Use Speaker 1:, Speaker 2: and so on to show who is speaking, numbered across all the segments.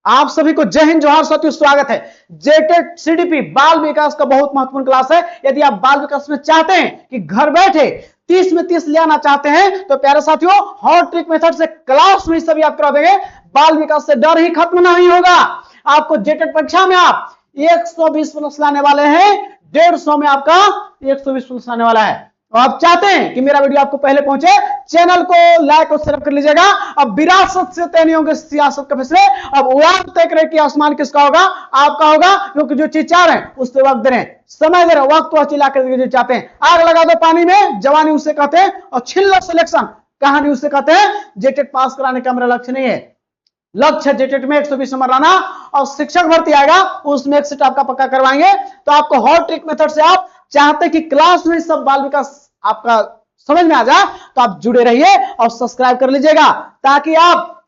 Speaker 1: आप सभी को जय हिंद जोहार साथियों, स्वागत है। जेटेट सीडीपी बाल विकास का बहुत महत्वपूर्ण क्लास है। यदि आप बाल विकास में चाहते हैं कि घर बैठे 30 में 30 ले आना चाहते हैं तो प्यारे साथियों हॉट ट्रिक मेथड से क्लास में सभी आप करा देंगे। बाल विकास से डर ही खत्म नहीं होगा। आपको जेटेट परीक्षा में आप 120 प्लस लाने वाले हैं, 150 में आपका 120 प्लस लाने वाला है। तो आप चाहते हैं कि मेरा वीडियो आपको पहले पहुंचे, चैनल को लाइक और सब्सक्राइब कर लीजिएगा। अब विरासत से तय नहीं होंगे सियासत के फैसले, अब उड़ान तय करें कि आसमान किसका होगा, आपका होगा, क्योंकि जो चीज चाह रहे हैं उस पर वक्त दे रहे हैं, समय दे रहे हैं, वक्त वो चिल्ला कर जो चाहते हैं। आग लगा दो पानी में, जवानी उसे कहते हैं, और छिल्लर सिलेक्शन कहानी उसे कहते हैं। जेटेट पास कराने का मेरा लक्ष्य नहीं है। लक्ष्य जेटेट में 120 नंबर लाना, और शिक्षक भर्ती आएगा उसमें एक सीट आपका पक्का करवाएंगे। तो आपको हॉट ट्रिक मेथड से आप चाहते कि क्लास में सब बाल विकास आपका समझ में आ जाए तो आप जुड़े रहिए और सब्सक्राइब कर लीजिएगा, ताकि आप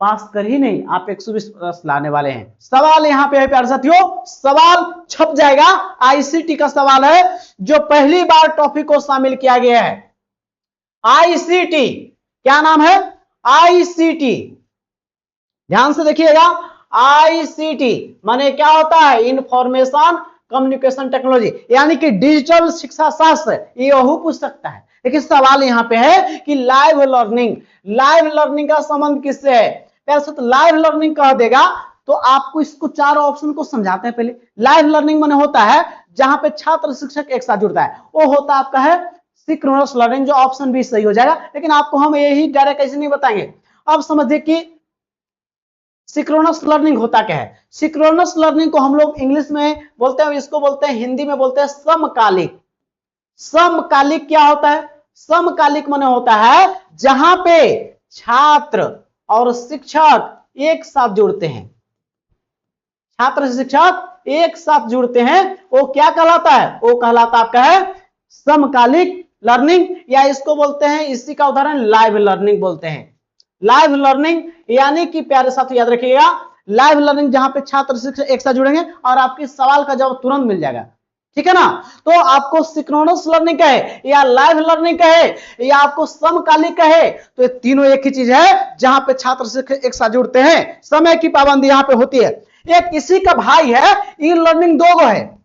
Speaker 1: पास कर ही नहीं, आप 120 प्लस लाने वाले हैं। सवाल यहां पे है प्यारे साथियों, सवाल छप जाएगा। आईसीटी का सवाल है जो पहली बार टॉपिक को शामिल किया गया है। आईसीटी क्या नाम है? आईसीटी, ध्यान से देखिएगा। आईसीटी माने क्या होता है? इंफॉर्मेशन कम्युनिकेशन टेक्नोलॉजी, यानी कि डिजिटल शिक्षा शास्त्र। ये पूछ सकता है, लेकिन सवाल यहां पे है कि लाइव लर्निंग, लाइव लर्निंग का संबंध किससे है? पैसे तो लाइव लर्निंग कह देगा तो आपको इसको चारों ऑप्शन को समझाते हैं। पहले लाइव लर्निंग माने होता है जहां पे छात्र शिक्षक एक साथ जुड़ता है, वो होता है आपका है सिंक्रोनस लर्निंग, जो ऑप्शन भी सही हो जाएगा। लेकिन आपको हम यही डायरेक्ट ऐसे नहीं बताएंगे। अब समझिए कि सिंक्रोनस लर्निंग होता क्या है। सिंक्रोनस लर्निंग को हम लोग इंग्लिश में बोलते हैं, इसको बोलते हैं, हिंदी में बोलते हैं समकालिक। समकालिक क्या होता है? समकालिक माने होता है जहां पे छात्र और शिक्षक एक साथ जुड़ते हैं। छात्र शिक्षक एक साथ जुड़ते हैं, वो क्या कहलाता है? वो कहलाता आपका है समकालिक लर्निंग, या इसको बोलते हैं, इसी का उदाहरण लाइव लर्निंग बोलते हैं। लाइव लर्निंग यानी कि प्यारे साथी याद रखिएगा, लाइव लर्निंग जहां पे छात्र शिक्षक एक साथ जुड़ेंगे और आपके सवाल का जवाब तुरंत मिल जाएगा, ठीक है ना। तो आपको सिंक्रोनस लर्निंग कहे या लाइव लर्निंग कहे या आपको समकालिक कहे, तो ये तीनों एक ही चीज है जहां पे छात्र शिक्षक एक साथ जुड़ते हैं। समय की पाबंदी यहां पे होती है। एक इसी का भाई है ई लर्निंग, दो गो है।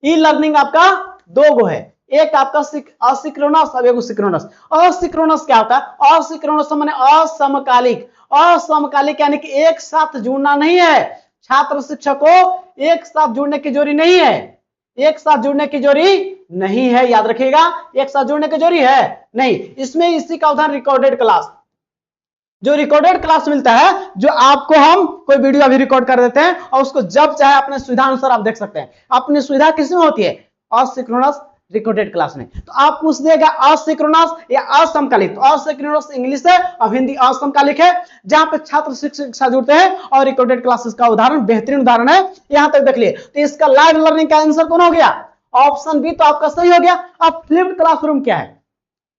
Speaker 1: ई लर्निंग आपका दो गो है, एक आपका असिंक्रोनस और एक सिंक्रोनस। असिंक्रोनस क्या होता है? असिंक्रोनस माने असमकालिक। असमकालिक यानी कि एक साथ जुड़ना नहीं है, छात्र शिक्षक को एक साथ जुड़ने की जरूरी नहीं है। एक साथ जुड़ने की जरूरी नहीं है, याद रखिएगा, एक साथ जुड़ने की जरूरी है नहीं। इसमें इसी का उदाहरण रिकॉर्डेड क्लास, जो रिकॉर्डेड क्लास मिलता है, जो आपको हम कोई वीडियो अभी रिकॉर्ड कर देते हैं और उसको जब चाहे अपने सुविधा अनुसार आप देख सकते हैं। अपनी सुविधा किसमें होती है? असिंक्रोनस रिकॉर्डेड क्लास में। तो आप पूछ देगा असिंक्रोनस या असमकालिक। तो असिंक्रोनस इंग्लिश है और हिंदी असमकालिक है, जहां पे छात्र शिक्षक साथ जुड़ते हैं, और रिकॉर्डेड क्लासेस का उदाहरण बेहतरीन उदाहरण है, यहां तक देख लिए। तो इसका लाइव लर्निंग का आंसर कौन हो गया? ऑप्शन बी तो आपका सही हो गया। अब फ्लिप्ड क्लासरूम क्या है?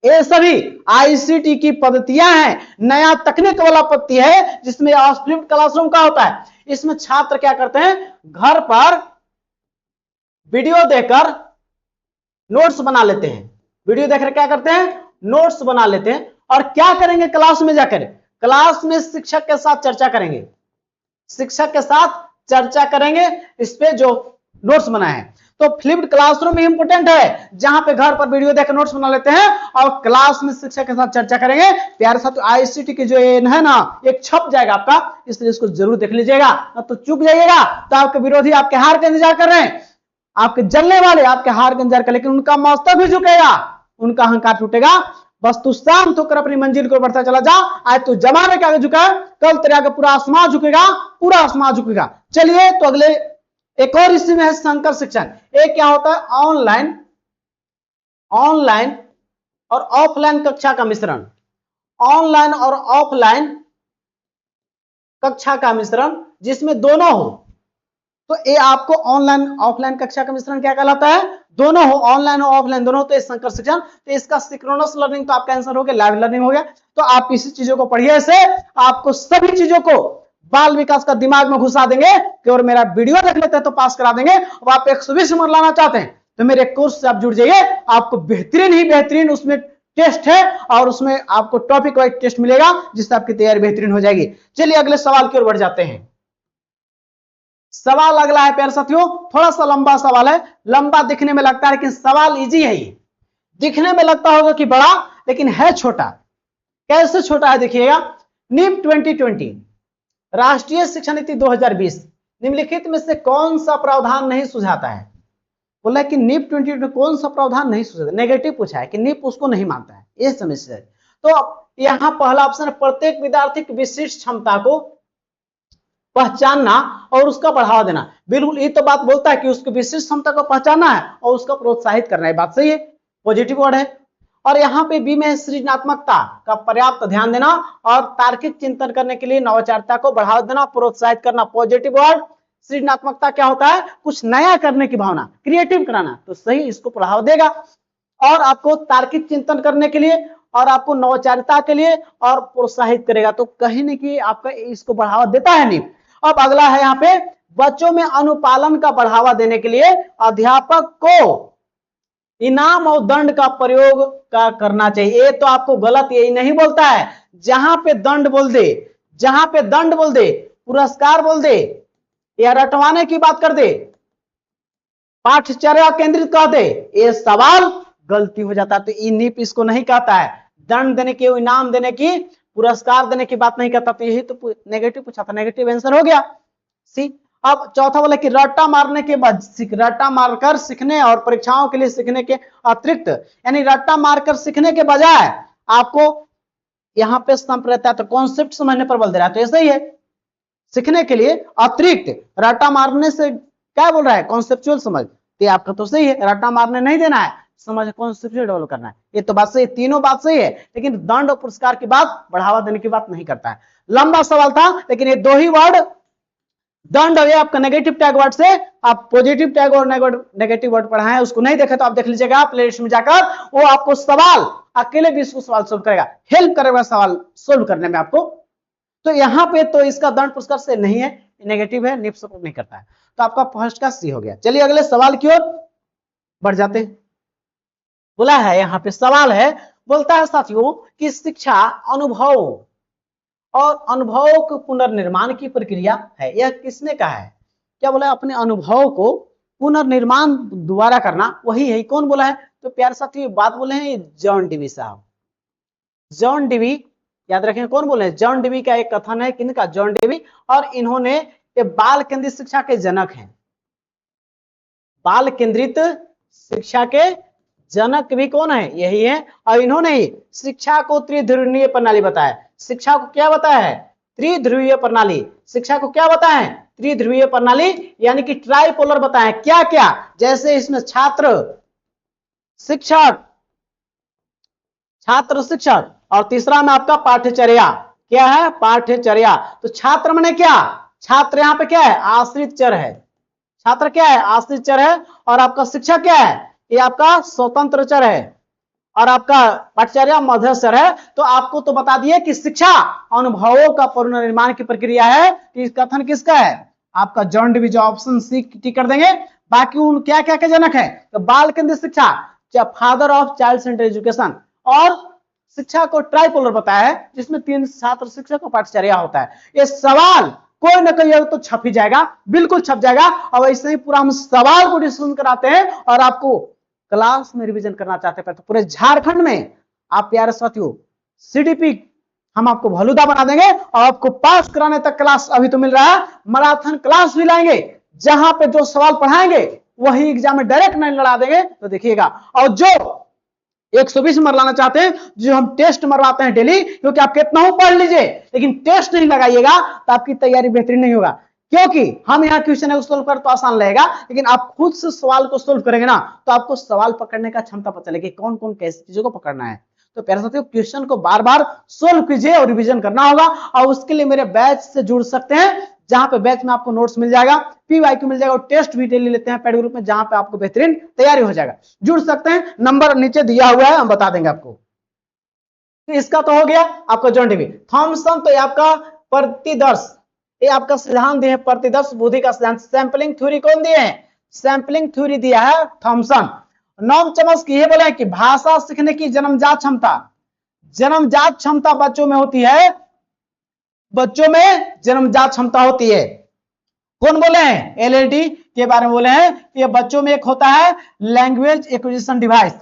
Speaker 1: ये सभी आईसीटी की पद्धतियां हैं, नया तकनीक वाला पद्धति है जिसमें फ्लिप्ड क्लासरूम का होता है। इसमें छात्र क्या करते हैं? घर पर वीडियो देखकर नोट्स बना लेते हैं। वीडियो देखकर क्या करते हैं? नोट्स बना लेते हैं। और क्या करेंगे क्लास में जाकर? क्लास में शिक्षक के साथ चर्चा करेंगे। शिक्षक के साथ चर्चा करेंगे इस पे जो नोट्स बनाए हैं। तो फ्लिप्ड क्लासरूम इंपोर्टेंट है, जहां पे घर पर वीडियो देखकर नोट्स बना लेते हैं और क्लास में शिक्षक के साथ चर्चा करेंगे। प्यारे साथियों आईसीटी की जो है ना, एक छप जाएगा आपका, इसलिए इसको जरूर देख लीजिएगा, न तो चूक जाइएगा तो आपके विरोधी आपके हार का इंतजार कर रहे हैं, आपके जलने वाले आपके हार का इंतजार कर, लेकिन उनका मस्तक भी झुकेगा, उनका अहंकार टूटेगा। बस तू शांत होकर अपनी मंजिल को बढ़ता चला जा। आज तू जमाने के आगे झुका, कल तेरे आगे पूरा आसमान झुकेगा, पूरा आसमान झुकेगा। चलिए तो अगले एक और इसी में है संकर शिक्षण। एक क्या होता है? ऑनलाइन और ऑफलाइन कक्षा का मिश्रण। ऑनलाइन और ऑफलाइन कक्षा का मिश्रण जिसमें दोनों हो, तो ये आपको ऑनलाइन ऑफलाइन कक्षा का मिश्रण क्या कहलाता है? दोनों हो, ऑनलाइन और ऑफलाइन दोनों, तो संकर शिक्षण। तो इसका सिंक्रोनस लर्निंग तो आपका आंसर हो गया, लाइव लर्निंग हो गया। तो आप इसी चीजों को पढ़िए, ऐसे आपको सभी चीजों को बाल विकास का दिमाग में घुसा देंगे कि और मेरा वीडियो देख लेते हैं तो पास करा देंगे। अब आप 120 नंबर लाना चाहते हैं तो मेरे कोर्स से आप जुड़ जाइए, आपको बेहतरीन ही बेहतरीन उसमें टेस्ट है और उसमें आपको टॉपिक वाइज टेस्ट मिलेगा जिससे आपकी तैयारी बेहतरीन हो जाएगी। चलिए अगले सवाल की ओर बढ़ जाते हैं। सवाल अगला है प्यारे साथियों, थोड़ा सा लंबा सवाल है, लंबा दिखने में लगता है लेकिन सवाल इजी है। ये दिखने में लगता होगा कि बड़ा, लेकिन है छोटा। कैसे छोटा है देखिएगा। नीट 2020 राष्ट्रीय शिक्षा नीति 2020 निम्नलिखित में से कौन सा प्रावधान नहीं सुझाता है। बोला कि नीप 2020 कौन सा प्रावधान नहीं सुझाता, नेगेटिव पूछा है कि नीप उसको नहीं मानता है, ये समस्या है। तो यहां पहला ऑप्शन है, प्रत्येक विद्यार्थी की विशिष्ट क्षमता को पहचानना और उसका बढ़ावा देना। बिल्कुल ये तो बात बोलता है कि उसकी विशिष्ट क्षमता को पहचानना है और उसका प्रोत्साहित करना है, बात सही है, पॉजिटिव वर्ड है। और यहाँ पे बी में है सृजनात्मकता का पर्याप्त ध्यान देना और तार्किक चिंतन करने के लिए नवाचारिता को बढ़ावा देना, प्रोत्साहित करना, पॉजिटिव वर्ड। सृजनात्मकता क्या होता है, कुछ नया करने की भावना, क्रिएटिव कराना, तो सही इसको बढ़ावा देगा। और आपको तार्किक चिंतन करने के लिए और आपको नवाचारिता के लिए और प्रोत्साहित करेगा, तो कहीं न कहीं आपका इसको बढ़ावा देता है नहीं। अब अगला है यहाँ पे, बच्चों में अनुपालन का बढ़ावा देने के लिए अध्यापक को इनाम और दंड का प्रयोग करना चाहिए। ये तो आपको गलत, यही नहीं बोलता है। जहां पे दंड बोल दे, जहां पे दंड बोल दे, पुरस्कार बोल दे या रटवाने की बात कर दे, पाठचर्या केंद्रित कह दे, ये सवाल गलती हो जाता है। तो ई नीप इसको नहीं कहता है। दंड देने की, इनाम देने की, पुरस्कार देने की बात नहीं करता। तो यही तो नेगेटिव पूछा था, नेगेटिव आंसर हो गया सी। अब चौथा बोला कि रट्टा मारने के बाद, रट्टा मारकर सीखने और परीक्षाओं के लिए सीखने के अतिरिक्त, यानी रट्टा मारकर सीखने के बजाय आपको यहां पे रहता है तो कॉन्सेप्ट समझने पर बल दे रहा है, तो ऐसा ही है। सीखने के लिए अतिरिक्त रट्टा मारने से क्या बोल रहा है, कॉन्सेप्चुअल समझ, तो आपका तो सही है, रट्टा मारने नहीं देना है, समझ कॉन्सेप्चुअल डेवलप करना है, ये तो बात सही, तीनों बात सही है। लेकिन दंड और पुरस्कार की बात, बढ़ावा देने की बात नहीं करता है। लंबा सवाल था लेकिन ये दो ही वर्ड, दंड और ये आपका नेगेटिव टैग वर्ड से आप पॉजिटिव टैग और नेगेटिव वर्ड पढ़ा है, उसको नहीं देखे तो आप देख लीजिएगा प्लेलिस्ट में जाकर, वो आपको सवाल अकेले 20 को सवाल सोल्व करेगा, हेल्प करेगा सवाल सोल्व करने में आपको। तो यहां पे तो इसका दंड पुरस्कार से नहीं है, नेगेटिव है, निप सपोर्ट नहीं करता है, तो आपका फर्स्ट का सी हो गया। चलिए अगले सवाल की ओर बढ़ जाते हैं। बोला है यहां पे सवाल है, बोलता है साथियों कि शिक्षा अनुभव और अनुभव के पुनर्निर्माण की प्रक्रिया है। यह किसने कहा है, क्या बोला है, अपने अनुभव को पुनर्निर्माण दोबारा करना, वही है। कौन बोला है, तो प्यारे साथियों बात बोले हैं जॉन डीवी साहब। जॉन डीवी याद रखें, कौन बोले हैं, जॉन डीवी का एक कथन है, किनका, जॉन डीवी। और इन्होंने ये बाल केंद्रित शिक्षा के जनक हैं, बाल केंद्रित शिक्षा के जनक भी कौन है, यही है। और इन्होंने ही शिक्षा को त्रिध्रुवीय प्रणाली बताया। शिक्षा को क्या बताया है, त्रिध्रुवीय प्रणाली। शिक्षा को क्या बताया है, त्रिध्रुवीय प्रणाली, यानी कि ट्राइपोलर बताया। क्या क्या, जैसे इसमें छात्र शिक्षक, छात्र शिक्षक, और तीसरा में आपका पाठ्यचर्या। क्या है, पाठ्यचर्या। तो छात्र माने क्या, छात्र यहाँ पे क्या है, आश्रित चर है। छात्र क्या है, आश्रित चर है। और आपका शिक्षक क्या है, ये आपका स्वतंत्र चर है। और आपका पाठ्यचर्या मध्यस्थ है। तो आपको तो बता दिए कि शिक्षा अनुभवों का पुनर्निर्माण की प्रक्रिया है। इस कथन किसका है, आपका जॉन डीवी, जो ऑप्शन सी टिक कर देंगे। बाकी उन क्या क्या के जनक है, तो बाल केंद्रित शिक्षा, father of child centre education. और शिक्षा को ट्राइपोलर बताया है, जिसमें 3 छात्र शिक्षक और पाठ्यचर्या होता है। ये सवाल कोई ना कोई तो छप ही जाएगा, बिल्कुल छप जाएगा। और ऐसे ही पूरा हम सवाल को डिस्कशन कराते हैं और आपको क्लास में रिवीजन करना चाहते हैं, तो पूरे झारखंड में आप प्यारे साथियों सीडीपी हम आपको भलूदा बना देंगे और आपको पास कराने तक क्लास अभी तो मिल रहा है, मैराथन क्लास भी लाएंगे, जहां पे जो सवाल पढ़ाएंगे वही एग्जाम में डायरेक्ट नहीं लड़ा देंगे, तो देखिएगा। और जो 120 मरवाना चाहते हैं, जो हम टेस्ट मरवाते हैं डेली, क्योंकि आप कितना हो पढ़ लीजिए लेकिन टेस्ट नहीं लगाइएगा तो आपकी तैयारी बेहतरीन नहीं होगा। क्योंकि हम यहाँ क्वेश्चन है सोल्व कर तो आसान रहेगा, लेकिन आप खुद से सवाल को सोल्व करेंगे ना, तो आपको सवाल पकड़ने का क्षमता पता चलेगी, कौन कौन कैसी चीजों को पकड़ना है। तो प्यारे साथियों क्वेश्चन को बार बार सोल्व कीजिए और रिवीजन करना होगा। और उसके लिए मेरे बैच से जुड़ सकते हैं, जहां पे बैच में आपको नोट्स मिल जाएगा, पीवाईक्यू मिल जाएगा और टेस्ट भी डेली लेते हैं पेड ग्रुप में, जहां पे आपको बेहतरीन तैयारी हो जाएगा। जुड़ सकते हैं, नंबर नीचे दिया हुआ है, हम बता देंगे आपको। तो इसका तो हो गया आपका जॉन डीवी। थॉमसन तो आपका प्रतिदर्श, ये आपका सिद्धांत दिया है, प्रतिदर्श बुद्धि का सिद्धांत। सैंपलिंग थ्योरी कौन दिए हैं, सैंपलिंग थ्योरी दिया है थॉमसन। नॉम चॉम्स्की ये बोले कि भाषा सीखने की जन्मजात क्षमता बच्चों में होती है, बच्चों में जन्मजात क्षमता होती है। कौन बोले हैं? एलएडी के बारे में बोले हैं कि ये बच्चों में एक होता है language acquisition device.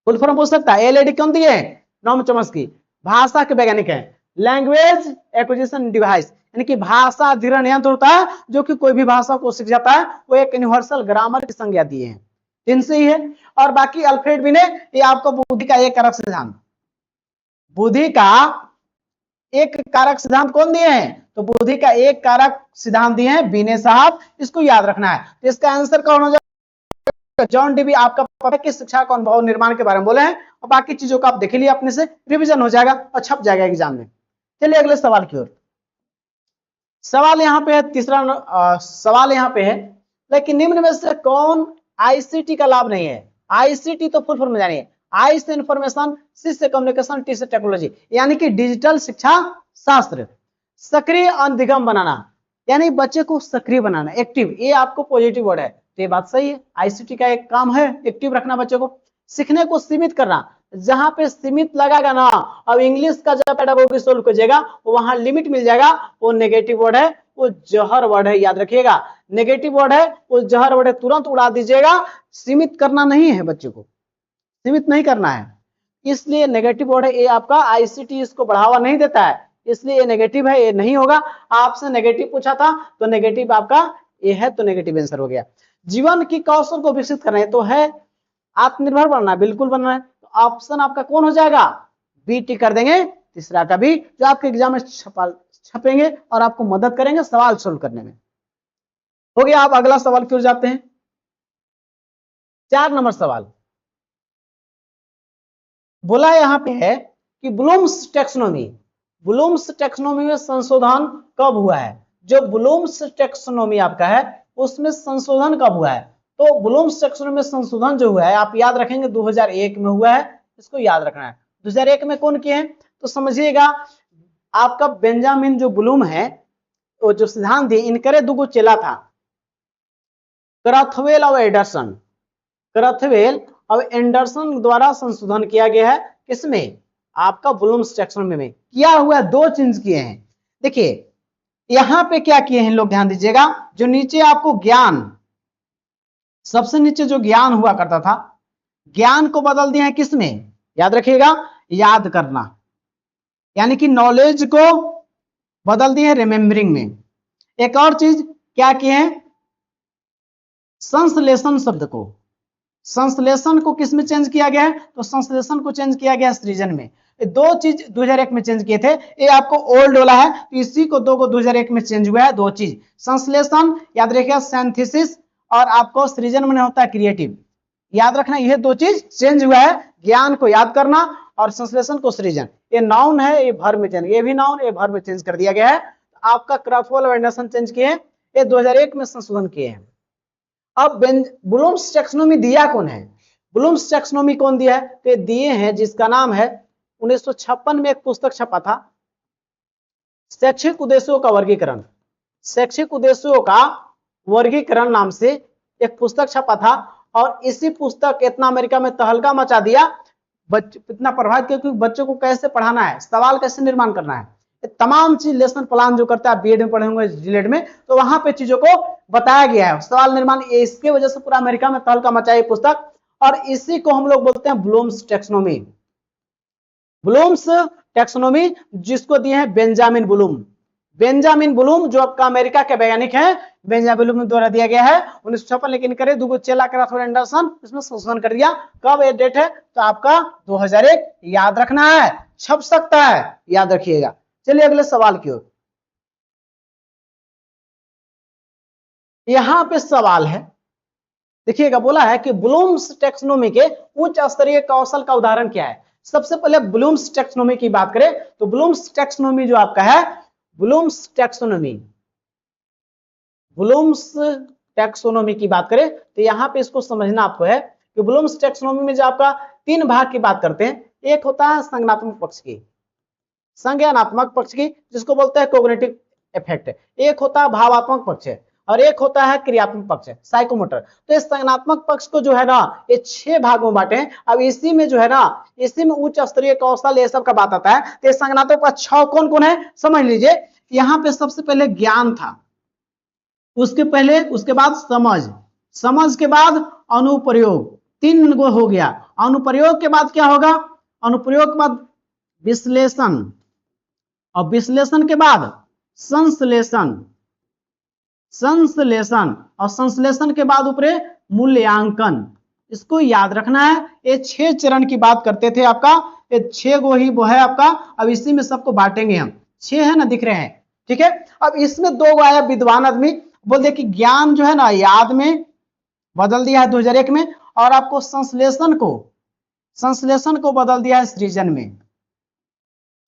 Speaker 1: Full form पूछ सकता है। एलएडी कौन दिए? नॉम चॉम्स्की, भाषा के वैज्ञानिक हैं। लैंग्वेज एक्विजिशन डिवाइस यानी कि भाषा अधिग्रहण यंत्र होता है जो कि कोई भी भाषा को सीख जाता है, वो एक यूनिवर्सल ग्रामर की संज्ञा दिए हैं, इनसे ही है। और बाकी अल्फ्रेड बिने, ये आपको बुद्धि का एक कारक सिद्धांत, बुद्धि का एक कारक सिद्धांत कौन दिए हैं? तो बुद्धि का एक कारक सिद्धांत दिए हैं बिने साहब, इसको याद रखना है। तो इसका आंसर कौन हो जाएगा? John dB. आपका पता है कि शिक्षा का अनुभव निर्माण के बारे में बोले हैं, और बाकी चीजों को आप देख लिए अपने से, रिवीजन हो जाएगा और छप जाएगा एग्जाम में। चलिए अगले सवाल की ओर। सवाल यहाँ पे है, तीसरा सवाल यहाँ पे है, लेकिन निम्न में से कौन आईसीटी का लाभ नहीं है? आईसीटी तो फुल फॉर्म में जानिए, आई से इंफॉर्मेशन, सी से कम्युनिकेशन, टी से टेक्नोलॉजी, यानी कि डिजिटल शिक्षा शास्त्र। सक्रिय अधिगम बनाना यानी बच्चे को सक्रिय बनाना, एक्टिव, ये आपको पॉजिटिव वर्ड है, तो ये बात सही है। आईसीटी का एक काम है एक्टिव रखना बच्चे को। सीखने को सीमित करना, जहां पे सीमित लगाएगा ना, अब इंग्लिश का जब पेडागोगी सोल्व कीजिएगा वहां लिमिट मिल जाएगा, वो नेगेटिव वर्ड है, वो जहर वर्ड है, याद रखिएगा। नेगेटिव वर्ड है, वो जहर वर्ड है, तुरंत उड़ा दीजिएगा। सीमित करना नहीं है, बच्चे को सीमित नहीं करना है, इसलिए नेगेटिव वर्ड है। ये आपका आईसीटी इसको बढ़ावा नहीं देता है, इसलिए ये नेगेटिव है, ये नहीं होगा। आपसे नेगेटिव पूछा था तो नेगेटिव आपका ये है, तो नेगेटिव आंसर हो गया। जीवन की कौशल को विकसित करना है, तो है आत्मनिर्भर बनना है, बिल्कुल बनना है। तो ऑप्शन आपका कौन हो जाएगा? बी टिक कर देंगे, तीसरा का भी, जो आपके एग्जाम में छपेंगे और आपको मदद करेंगे सवाल सोल्व करने में। हो गया। आप अगला सवाल की ओर जाते हैं। 4 नंबर सवाल बोला यहां पे है कि ब्लूम्स टैक्सोनॉमी में संशोधन कब हुआ है? जो ब्लूम्स टैक्सोनॉमी आपका है उसमें संशोधन कब हुआ है? तो ब्लूम्स टैक्सोनॉमी में संशोधन जो हुआ है आप याद रखेंगे 2001 में हुआ है, इसको याद रखना है। 2001 में कौन किए हैं? तो समझिएगा, आपका बेंजामिन जो ब्लूम है, वो जो सिद्धांत दिए, इनकरे दुगो चेला था, क्रथवेल और एंडरसन। क्रथवेल और एंडरसन द्वारा संशोधन किया गया है, किसमें? आपका ब्लूम्स टैक्सोनॉमी में। किया हुआ 2 चीज किए हैं। देखिए यहां पे क्या किए हैं लोग, ध्यान दीजिएगा। जो नीचे आपको ज्ञान, सबसे नीचे जो ज्ञान हुआ करता था, ज्ञान को बदल दिया है किसमें? याद रखिएगा, याद करना, यानी कि नॉलेज को बदल दिए रिमेम्बरिंग में। एक और चीज क्या किए हैं? संश्लेषण शब्द को, संश्लेषण को किस में चेंज किया गया है? तो संश्लेषण को चेंज किया गया सृजन में। 2 चीज 2001 में चेंज किए थे, ये आपको ओल्ड वाला है, तो इसी को 2 को 2001 में चेंज हुआ है। 2 चीज, संश्लेषण याद रखिएगा, सिंथेसिस, और आपको सृजन में होता है क्रिएटिव, याद रखना। यह 2 चीज चेंज हुआ है, ज्ञान को याद करना और संश्लेषण को सृजन। ये नाउन है, ये वर्ब में चेंज, ये भी नाउन, ये वर्ब में चेंज कर दिया गया है। आपका क्रथवेल और एंडरसन चेंज किए हैं, ये 2001 में संशोधन किए हैं। अब ब्लूम्स टैक्सोनॉमी दिया कौन है? ब्लूम्स टैक्सोनॉमी कौन दिया है? तो दिए हैं जिसका नाम है, 1956 में एक पुस्तक छपा था, शैक्षिक उद्देश्यों का वर्गीकरण। शैक्षिक उद्देश्यों का वर्गीकरण नाम से एक पुस्तक छपा था, और इसी पुस्तक इतना अमेरिका में तहलका मचा दिया, इतना प्रभावित किया, क्योंकि बच्चों को कैसे पढ़ाना है, सवाल कैसे निर्माण करना है, तमाम चीज लेसन प्लान जो करता है बीएड में पढ़े होंगे डीएलएड में, तो वहां पे चीजों को बताया गया है, सवाल निर्माण। इसके वजह से पूरा अमेरिका में तहलका मचाई पुस्तक, और इसी को हम लोग बोलते हैं ब्लूम्स टैक्सोनॉमी। ब्लूम्स टैक्सोनॉमी जिसको दिए हैं बेंजामिन ब्लूम। बेंजामिन ब्लूम जो आपका अमेरिका के वैज्ञानिक हैं, बेंजामिन ब्लूम द्वारा दिया गया है 1956, लेकिन करे दुगो चेला क्रथवेल एंडरसन इसमें संशोधन कर दिया। कब ये डेट है? तो आपका 2001, याद रखना है, छप सकता है, याद रखिएगा। चलिए अगले सवाल की ओर। यहां पे सवाल है, देखिएगा, बोला है कि ब्लूम्स टैक्सोनॉमी के उच्च स्तरीय कौशल का उदाहरण क्या है? सबसे पहले ब्लूम्स टैक्सोनॉमी की बात करें तो ब्लूम्स टैक्सोनॉमी जो आपका है, ब्लूम्स टैक्सोनॉमी की बात करें तो यहां पे इसको समझना आपको है कि ब्लूम्स टैक्सोनॉमी में जो आपका 3 भाग की बात करते हैं। एक होता है संज्ञानात्मक पक्ष की, संज्ञानात्मक पक्ष की जिसको बोलते हैं कोग्निटिव इफेक्ट। एक होता है भावात्मक पक्ष है, और एक होता है क्रियात्मक पक्ष साइकोमोटर। तो इस संज्ञानात्मक पक्ष को जो है ना ये 6 भागों में बांटे हैं। अब इसी में जो है ना इसी में उच्च स्तरीय कौशल ये सब का बात आता है। तो संज्ञानात्मक पक्ष 6 कौन कौन है समझ लीजिए। यहाँ पे सबसे पहले ज्ञान था, उसके बाद समझ के बाद अनुप्रयोग, 3 गो हो गया। अनुप्रयोग के बाद क्या होगा, अनुप्रयोग के बाद विश्लेषण, और विश्लेषण के बाद संश्लेषण, और संश्लेषण के बाद ऊपर मूल्यांकन। इसको याद रखना है। ये 6 चरण की बात करते थे आपका, ये 6 गो ही वो है आपका। अब इसी में सबको बांटेंगे हम, 6 है ना दिख रहे हैं, ठीक है। अब इसमें 2 गो आया विद्वान आदमी, बोल दे कि ज्ञान जो है ना याद में बदल दिया है 2001 में, और आपको संश्लेषण को बदल दिया है सृजन में।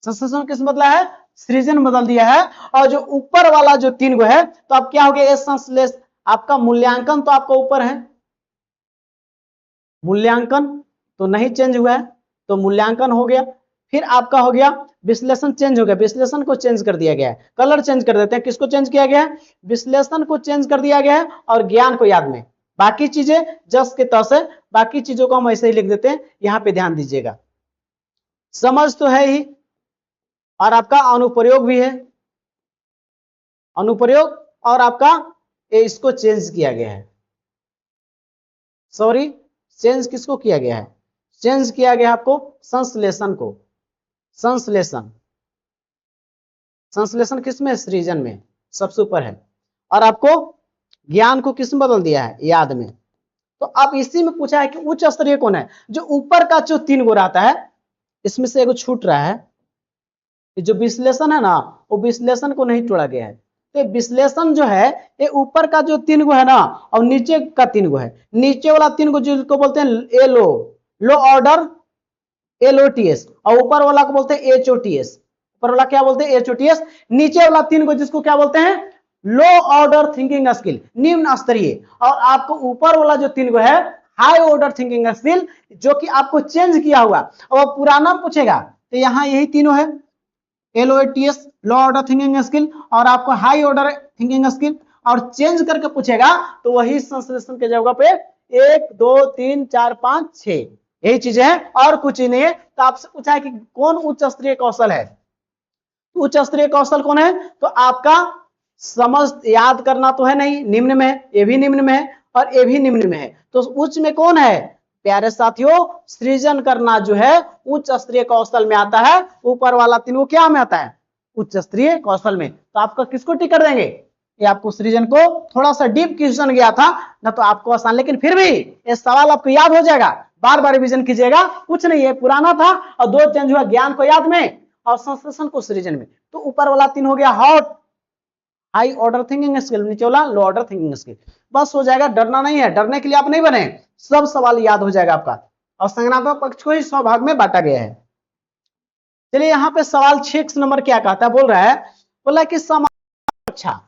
Speaker 1: संश्लेषण किस बदला है, सृजन बदल दिया है। और जो ऊपर वाला जो 3 गो है तो अब क्या हो गया, संश्लेषण आपका मूल्यांकन तो आपका ऊपर है, मूल्यांकन तो नहीं चेंज हुआ है तो मूल्यांकन हो गया। फिर आपका हो गया विश्लेषण, चेंज हो गया, विश्लेषण को चेंज कर दिया गया है। कलर चेंज कर देते हैं, किसको चेंज किया गया है, विश्लेषण को चेंज कर दिया गया है, और ज्ञान को याद में। बाकी चीजें जस के तस है, बाकी चीजों को हम ऐसे ही लिख देते हैं, यहां पे ध्यान दीजिएगा। समझ तो है ही, और आपका अनुप्रयोग भी है, अनुप्रयोग, और आपका इसको चेंज किया गया है, सॉरी चेंज किसको किया गया है, चेंज किया गया आपको संश्लेषण को। संश्लेषण किसमें, सृजन में सबसे ऊपर है। और आपको ज्ञान को किसमें बदल दिया है, याद में। तो अब इसी में पूछा है कि उच्च स्तरीय कौन है, जो ऊपर का जो 3 गो रहता है इसमें से एगो छूट रहा है, जो विश्लेषण है ना वो विश्लेषण को नहीं तोड़ा गया है। तो विश्लेषण जो है ये ऊपर का जो 3 गो है ना और नीचे का 3 गो है, नीचे वाला 3 गो जिसको बोलते हैं लो ऑर्डर LOTS, और ऊपर वाला को बोलते हैं HOTS। ऊपर वाला क्या बोलते हैं, HOTS। नीचे वाला 3 गो जिसको क्या बोलते हैं, लो ऑर्डर थिंकिंग स्किल, निम्न स्तरीय। और आपको ऊपर वाला जो 3 गो है हाई ऑर्डर थिंकिंग स्किल, जो कि आपको चेंज किया हुआ। और पुराना पूछेगा तो यहाँ यही तीनों है, LOTS लो ऑर्डर थिंकिंग स्किल, और आपको हाई ऑर्डर थिंकिंग स्किल। और चेंज करके पूछेगा तो वही संश्लेषण के जगह पे 1 2 3 4 5 6 यही चीजें हैं, और कुछ ही नहीं है। तो आपसे पूछा है कि कौन उच्च स्तरीय कौशल है, उच्च स्तरीय कौशल कौन है, तो आपका समझ याद करना तो है नहीं, निम्न में है, ये भी निम्न में है और ये भी निम्न में है। तो उच्च में कौन है प्यारे साथियों, सृजन करना जो है उच्च स्तरीय कौशल में आता है। ऊपर वाला 3 वो क्या में आता है, उच्च स्तरीय कौशल में। तो आपका किसको टिक कर देंगे, ये आपको सृजन को। थोड़ा सा डीप क्वेश्चन गया था ना, तो आपको आसान, लेकिन फिर भी ये सवाल आपको याद हो जाएगा, बार बार रिवीजन कीजिएगा। कुछ नहीं है, पुराना था और 2 चेंज हुआ, ज्ञान को याद में और संश्लेषण को सृजन में। तो ऊपर वाला 3 हो गया हाई ऑर्डर थिंकिंग स्किल, नीचे वाला लो ऑर्डर थिंकिंग स्किल। बस हो जाएगा, डरना नहीं है, डरने के लिए आप नहीं बने, सब सवाल याद हो जाएगा आपका। और संज्ञानात्मक पक्ष को ही 100 भाग में बांटा गया है। चलिए यहाँ पे सवाल 6 नंबर क्या कहता है, बोल रहा है, बोला कि समान शिक्षा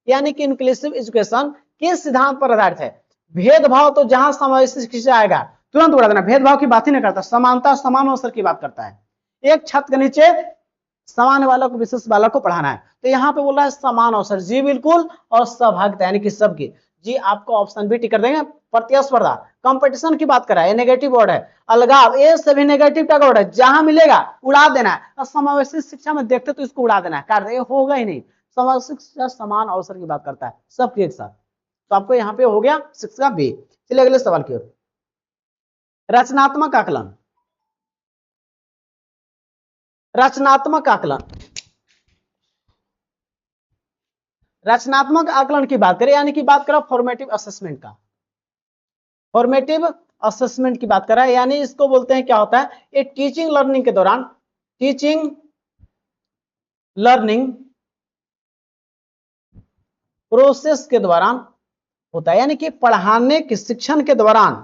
Speaker 1: यानी कि इंक्लूसिव एजुकेशन किस सिद्धांत पर आधारित है। भेदभाव तो जहां समावेशी शिक्षा आएगा तुरंत उड़ा देना, भेदभाव की बात ही नहीं करता, समानता समान अवसर की बात करता है। एक छत के नीचे समान वालों को विशेष वालों को पढ़ाना है। तो यहाँ पे बोल रहा है समान अवसर, जी बिल्कुल, और सहभागिता यानी कि सबकी। जी आपको ऑप्शन भी टिक कर देंगे। प्रतिस्पर्धा कंपटीशन की बात कर रहा है, नेगेटिव वर्ड है। अलगाव ये सभी नेगेटिव का वर्ड है, जहां मिलेगा उड़ा देना है। और समावेशी शिक्षा में देखते तो इसको उड़ा देना है, कर दे, होगा ही नहीं। समावेशी शिक्षा समान अवसर की बात करता है, सबके एक साथ। तो आपको यहाँ पे हो गया शिक्षा बी। चलिए अगले सवाल की ओर, रचनात्मक आकलन। रचनात्मक आकलन, रचनात्मक आकलन की बात करें यानी कि बात करें फॉर्मेटिव असेसमेंट का, फॉर्मेटिव असेसमेंट की बात कर रहा है। यानी इसको बोलते हैं क्या होता है, ये टीचिंग लर्निंग के दौरान, टीचिंग लर्निंग प्रोसेस के दौरान होता है। यानी कि पढ़ाने के शिक्षण के दौरान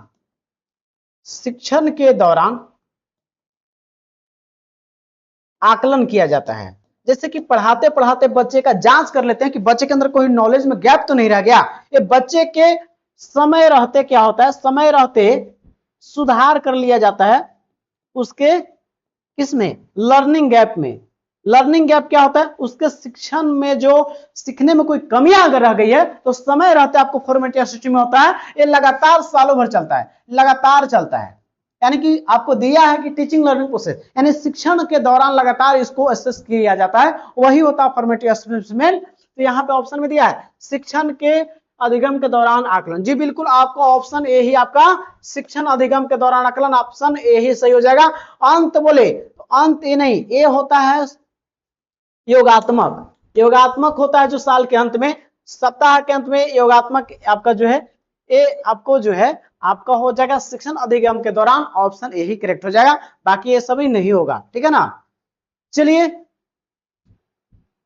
Speaker 1: आकलन किया जाता है। जैसे कि पढ़ाते पढ़ाते बच्चे का जांच कर लेते हैं कि बच्चे के अंदर कोई नॉलेज में गैप तो नहीं रह गया। ये बच्चे के समय रहते क्या होता है, समय रहते सुधार कर लिया जाता है उसके किसमें, लर्निंग गैप में। लर्निंग गैप क्या होता है? उसके शिक्षण में जो सीखने में कोई कमियां अगर रह गई है तो समय रहते आपको फॉर्मेट या सिस्टम में होता है, ये लगातार सालों भर चलता है, लगातार चलता है। यानी कि आपको दिया है कि टीचिंग लर्निंग प्रोसेस, यानी शिक्षण के दौरान लगातार इसको असेस किया जाता है, वही होता है फॉर्मेटिव असेसमेंट। तो यहाँ पे ऑप्शन में दिया है शिक्षण के अधिगम के दौरान आकलन। जी बिल्कुल, आपको ऑप्शन ए ही आपका शिक्षण अधिगम के दौरान आकलन, ऑप्शन ए ही सही हो जाएगा। अंत बोले तो अंत ए नहीं, ए होता है योगात्मक। योगात्मक होता है जो साल के अंत में, सप्ताह के अंत में योगात्मक आपका जो है ए आपको जो है आपका हो जाएगा शिक्षण अधिगम के दौरान, ऑप्शन ए ही करेक्ट हो जाएगा, बाकी ये सभी नहीं होगा, ठीक है ना। चलिए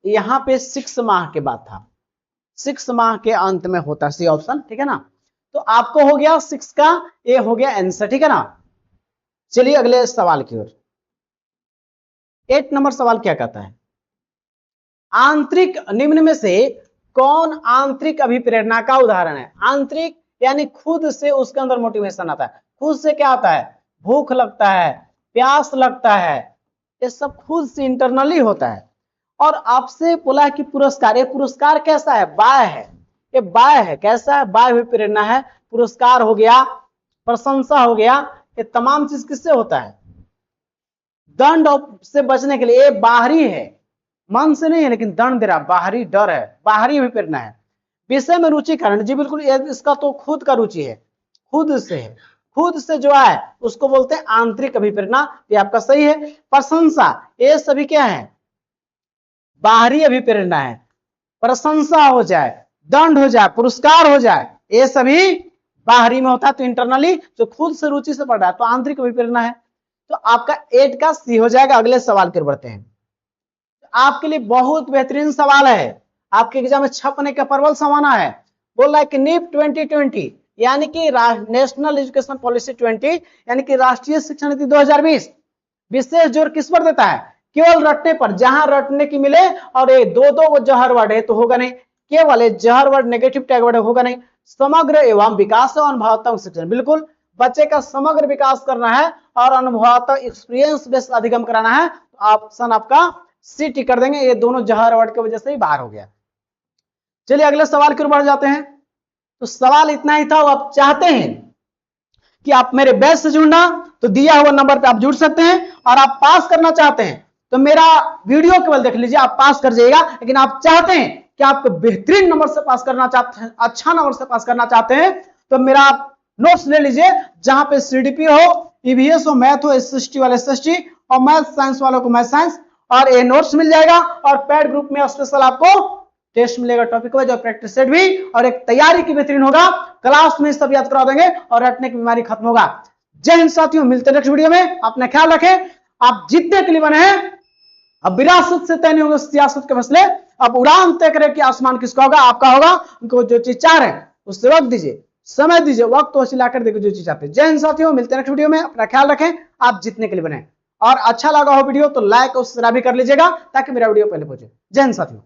Speaker 1: यहां पे 6 माह के बाद था, 6 माह के अंत में होता सी ऑप्शन, ठीक है ना। तो आपको हो गया 6 का ए हो गया आंसर, ठीक है ना। चलिए अगले सवाल की ओर। 8 नंबर सवाल क्या कहता है? आंतरिक निम्न में से कौन आंतरिक अभिप्रेरणा का उदाहरण है? आंतरिक यानी खुद से उसके अंदर मोटिवेशन आता है। खुद से क्या आता है? भूख लगता है, प्यास लगता है, ये सब खुद से इंटरनली होता है। और आपसे बोला है कि पुरस्कार, ये पुरस्कार कैसा है? बाह्य है, ये बाह्य है। कैसा है? बाह्य प्रेरणा है। पुरस्कार हो गया, प्रशंसा हो गया, ये तमाम चीज किससे होता है? दंड से बचने के लिए। ये बाहरी है, मन से नहीं है, लेकिन दंड दे रहा, बाहरी डर है, बाहरी अभिप्रेरणा है। विषय में रुचि कारण, जी बिल्कुल, इसका तो खुद का रुचि है, खुद से है, खुद से जो है उसको बोलते हैं आंतरिक अभिप्रेरणा, ये आपका सही है। प्रशंसा, ये सभी क्या है? बाहरी अभिप्रेरणा है। प्रशंसा हो जाए, दंड हो जाए, पुरस्कार हो जाए, ये सभी बाहरी में होता है। तो इंटरनली जो खुद से रुचि से पढ़ रहा है तो आंतरिक अभिप्रेरणा है। तो आपका 8 का सी हो जाएगा। अगले सवाल की ओर बढ़ते हैं। आपके लिए बहुत बेहतरीन सवाल है, आपके एग्जाम में छपने का प्रबल संभावना है। बोल रहा है कि नीप 2020 यानी कि नेशनल एजुकेशन पॉलिसी 20 यानी कि राष्ट्रीय शिक्षा नीति 2020 विशेष जोर किस पर देता है? केवल रटने पर, जहां रटने की मिले और ये दो जहर वर्ड है तो होगा नहीं, केवल जहर वर्ड नेगेटिव टैग वर्ड होगा नहीं। समग्र एवं विकास और अनुभवात्मक शिक्षण, बिल्कुल बच्चे का समग्र विकास करना है और अनुभवात्मक एक्सपीरियंस बेस्ड अधिगम कराना है। तो ऑप्शन आपका सी टिक कर देंगे, ये दोनों जहर वर्ड की वजह से ही बाहर हो गया। चलिए अगले सवाल की ओर बढ़ जाते हैं। तो सवाल इतना ही था। आप चाहते हैं कि आप मेरे बैच से जुड़ना, तो दिया हुआ नंबर पे आप जुड़ सकते हैं। और आप पास करना चाहते हैं तो मेरा वीडियो केवल देख लीजिए, आप पास कर जाइएगा। लेकिन आप चाहते हैं कि आप बेहतरीन नंबर से पास करना चाहते हैं, अच्छा नंबर से पास करना चाहते हैं, तो मेरा आप नोट्स ले लीजिए, जहां पे सीडीपी हो, ईवीएस हो, मैथ हो, एसएसटी वाले एसएसटी, और मैथ साइंस वालों को मैथ साइंस, और ये नोट्स मिल जाएगा। और पैड ग्रुप में स्पेशल आपको टेस्ट मिलेगा, टॉपिक वाइज और प्रैक्टिस सेट भी, और एक तैयारी की बेहतरीन होगा। क्लास में सब याद करा देंगे और रटने की बीमारी खत्म होगा। जय हिंद साथियों, मिलते हैं नेक्स्ट वीडियो में। अपना ख्याल रखें। आप जीतने के लिए बने हैं, अब विरासत से तय नहीं होंगे सियासत के मसले। अब उड़ान तय करें कि आसमान किसका होगा, आपका होगा। उनको जो चीज चाह रहे हैं उससे वक्त दीजिए, समय दीजिए, वक्त तो वसीला कर देखिए जो चीज चाहते हैं। जय हिंद साथियों, मिलते हैं नेक्स्ट वीडियो में। अपना ख्याल रखें, आप जीतने के लिए बने। और अच्छा लगा हो वीडियो तो लाइक और सब्सक्राइब भी कर लीजिएगा ताकि मेरा वीडियो पहले पहुंचे। जय हिंद साथियों।